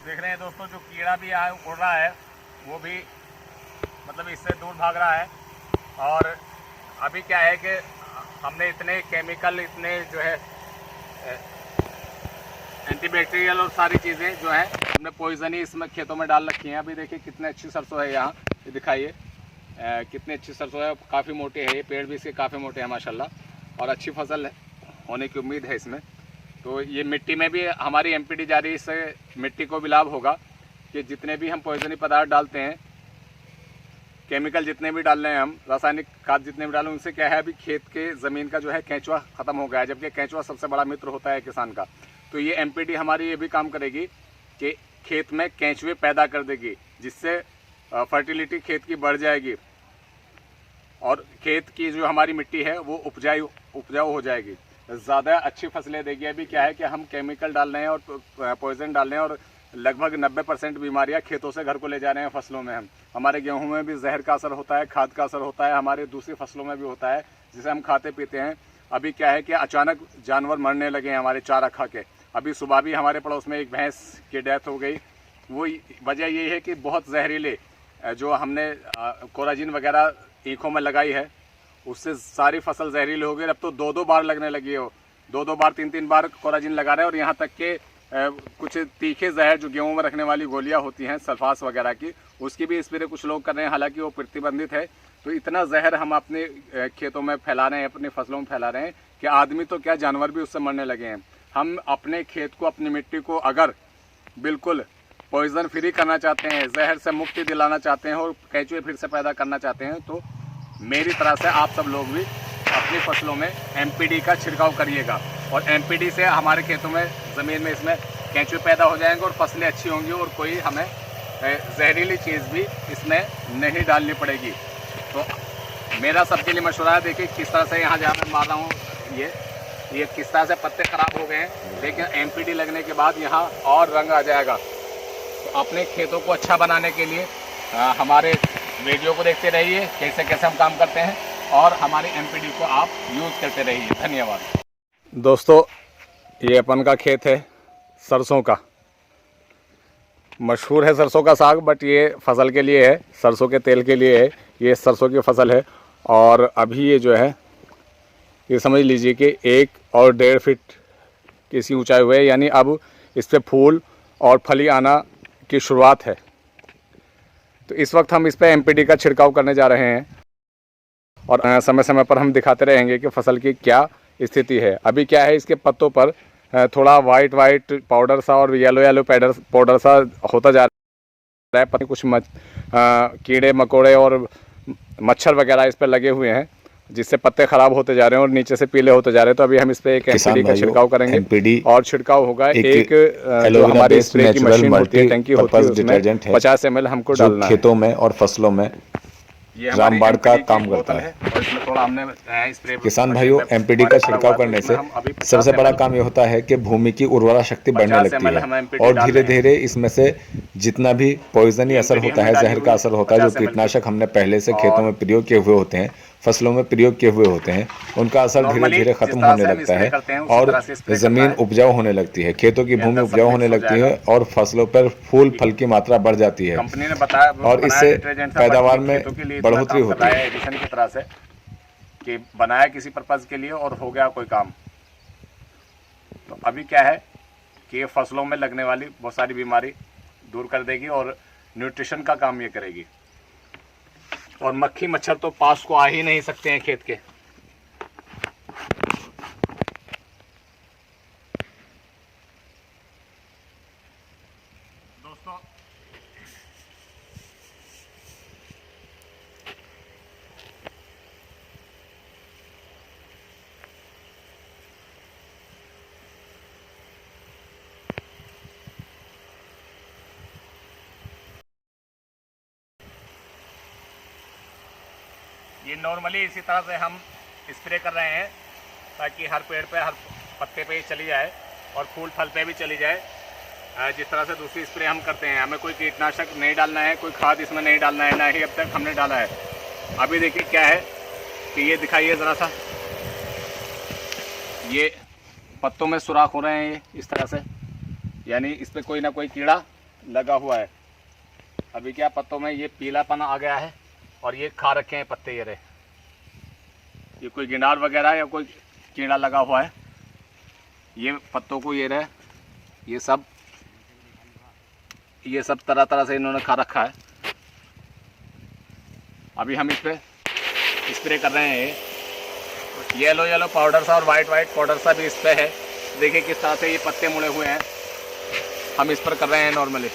देख रहे हैं दोस्तों, जो कीड़ा भी उड़ रहा है वो भी मतलब इससे दूर भाग रहा है। और अभी क्या है कि हमने इतने केमिकल, इतने जो है एंटीबैक्टीरियल और सारी चीज़ें जो हैं हमने पॉइजन ही इसमें खेतों में डाल रखी हैं। अभी देखिए कितनी अच्छी सरसों है यहाँ, ये दिखाइए कितनी अच्छी सरसों है, काफ़ी मोटे है ये पेड़ भी इसके, काफ़ी मोटे हैं माशाल्लाह, और अच्छी फसल होने की उम्मीद है इसमें। तो ये मिट्टी में भी हमारी एमपीडी जारी, इससे मिट्टी को भी लाभ होगा कि जितने भी हम पॉइजनी पदार्थ डालते हैं, केमिकल जितने भी डाल रहे हैं हम, रासायनिक खाद जितने भी डालें, उनसे क्या है अभी खेत के ज़मीन का जो है केंचुआ ख़त्म हो गया है, जबकि केंचुआ सबसे बड़ा मित्र होता है किसान का। तो ये एमपीडी हमारी ये भी काम करेगी कि खेत में केंचुए पैदा कर देगी, जिससे फर्टिलिटी खेत की बढ़ जाएगी और खेत की जो हमारी मिट्टी है वो उपजाऊ हो जाएगी, ज़्यादा अच्छी फसलें देगी। अभी क्या है कि हम केमिकल डाल रहे हैं और पॉइजन डाल रहे हैं और लगभग 90% बीमारियां खेतों से घर को ले जा रहे हैं फसलों में। हमारे गेहूं में भी जहर का असर होता है, खाद का असर होता है, हमारे दूसरी फसलों में भी होता है जिसे हम खाते पीते हैं। अभी क्या है कि अचानक जानवर मरने लगे हैं हमारे चारा खा के। अभी सुबह भी हमारे पड़ोस में एक भैंस की डेथ हो गई। वो वजह यही है कि बहुत जहरीले जो हमने कोराजिन वगैरह ईखों में लगाई है, उससे सारी फसल जहरीली हो गई। अब तो 2-2 बार लगने लगी हो, 2-2 बार 3-3 बार कोराजिन लगा रहे हैं। और यहाँ तक के कुछ तीखे जहर जो गेहूं में रखने वाली गोलियां होती हैं सल्फास वगैरह की, उसकी भी स्प्रे कुछ लोग कर रहे हैं, हालांकि वो प्रतिबंधित है। तो इतना जहर हम अपने खेतों में फैला रहे हैं, अपनी फसलों में फैला रहे हैं कि आदमी तो क्या जानवर भी उससे मरने लगे हैं। हम अपने खेत को, अपनी मिट्टी को अगर बिल्कुल पॉइजन फ्री करना चाहते हैं, जहर से मुक्ति दिलाना चाहते हैं और केंचुए फिर से पैदा करना चाहते हैं, तो मेरी तरह से आप सब लोग भी अपनी फसलों में एमपीडी का छिड़काव करिएगा। और एमपीडी से हमारे खेतों में, ज़मीन में इसमें केंचुए पैदा हो जाएंगे और फसलें अच्छी होंगी और कोई हमें जहरीली चीज़ भी इसमें नहीं डालनी पड़ेगी। तो मेरा सबके लिए मशवरा है, देखिए किस तरह से यहाँ जहाँ मैं मार रहा हूँ, ये किस तरह से पत्ते ख़राब हो गए हैं, लेकिन एमपीडी लगने के बाद यहाँ और रंग आ जाएगा। तो अपने खेतों को अच्छा बनाने के लिए हमारे वीडियो को देखते रहिए, कैसे कैसे हम काम करते हैं, और हमारी एमपीडी को आप यूज़ करते रहिए। धन्यवाद दोस्तों। ये अपन का खेत है सरसों का, मशहूर है सरसों का साग, बट ये फसल के लिए है, सरसों के तेल के लिए है। ये सरसों की फसल है और अभी ये जो है, ये समझ लीजिए कि 1 और 1.5 फीट की इसकी ऊंचाई हुई है, यानी अब इस पर फूल और फली आना की शुरुआत है। तो इस वक्त हम इस पर एमपीडी का छिड़काव करने जा रहे हैं और समय समय पर हम दिखाते रहेंगे कि फसल की क्या स्थिति है। अभी क्या है, इसके पत्तों पर थोड़ा वाइट पाउडर सा और येलो पाउडर सा होता जा रहा है। पता नहीं कुछ कीड़े मकोड़े और मच्छर वगैरह इस पर लगे हुए हैं, जिससे पत्ते खराब होते जा रहे हैं और नीचे से पीले होते जा रहे हैं। तो अभी हम इस पे एक एमपीडी का छिड़काव करेंगे और छिड़काव होगा एक जो हमारी स्प्रे की मशीन होती है, टंकी होती है, उसमें 50 ml हमको डालना है। खेतों में और फसलों में रामबाण का काम करता है। किसान भाइयों, एमपीडी का छिड़काव करने से सबसे बड़ा काम ये होता है कि भूमि की उर्वरा शक्ति बढ़ने लगती है और धीरे धीरे इसमें से जितना भी पॉइजनी असर होता है, जहर का असर होता है, जो कीटनाशक हमने पहले से खेतों में प्रयोग किए हुए होते हैं, फसलों में प्रयोग किए हुए होते हैं, उनका असर धीरे धीरे खत्म होने लगता है और जमीन उपजाऊ होने लगती है, खेतों की भूमि उपजाऊ होने लगती है और फसलों पर फूल फल की मात्रा बढ़ जाती है और इससे पैदावार में बढ़ोतरी होती है। एडिशन की तरह से कि बनाया किसी पर्पज के लिए और हो गया कोई काम। तो अभी क्या है कि ये फसलों में लगने वाली बहुत सारी बीमारी दूर कर देगी और न्यूट्रिशन का काम ये करेगी। और मक्खी मच्छर तो पास को आ ही नहीं सकते हैं खेत के। दोस्तों ये नॉर्मली इसी तरह से हम स्प्रे कर रहे हैं ताकि हर पेड़ पे, हर पत्ते पे चली जाए और फूल फल पे भी चली जाए। जिस तरह से दूसरी स्प्रे हम करते हैं, हमें कोई कीटनाशक नहीं डालना है, कोई खाद इसमें नहीं डालना है, ना ही अब तक हमने डाला है। अभी देखिए क्या है कि ये दिखाइए ज़रा सा, ये पत्तों में सुराख हो रहे हैं ये इस तरह से, यानी इस पर कोई ना कोई कीड़ा लगा हुआ है। अभी क्या पत्तों में ये पीलापन आ गया है और ये खा रखे हैं पत्ते ये रहे। ये कोई गिनार वगैरह या कोई कीड़ा लगा हुआ है, ये पत्तों को ये रहे, ये सब तरह तरह से इन्होंने खा रखा है। अभी हम इस पे स्प्रे कर रहे हैं। येलो येलो पाउडर सा और वाइट पाउडर सा भी इस पे है। देखिए किस तरह से ये पत्ते मुड़े हुए हैं। हम इस पर कर रहे हैं नॉर्मली।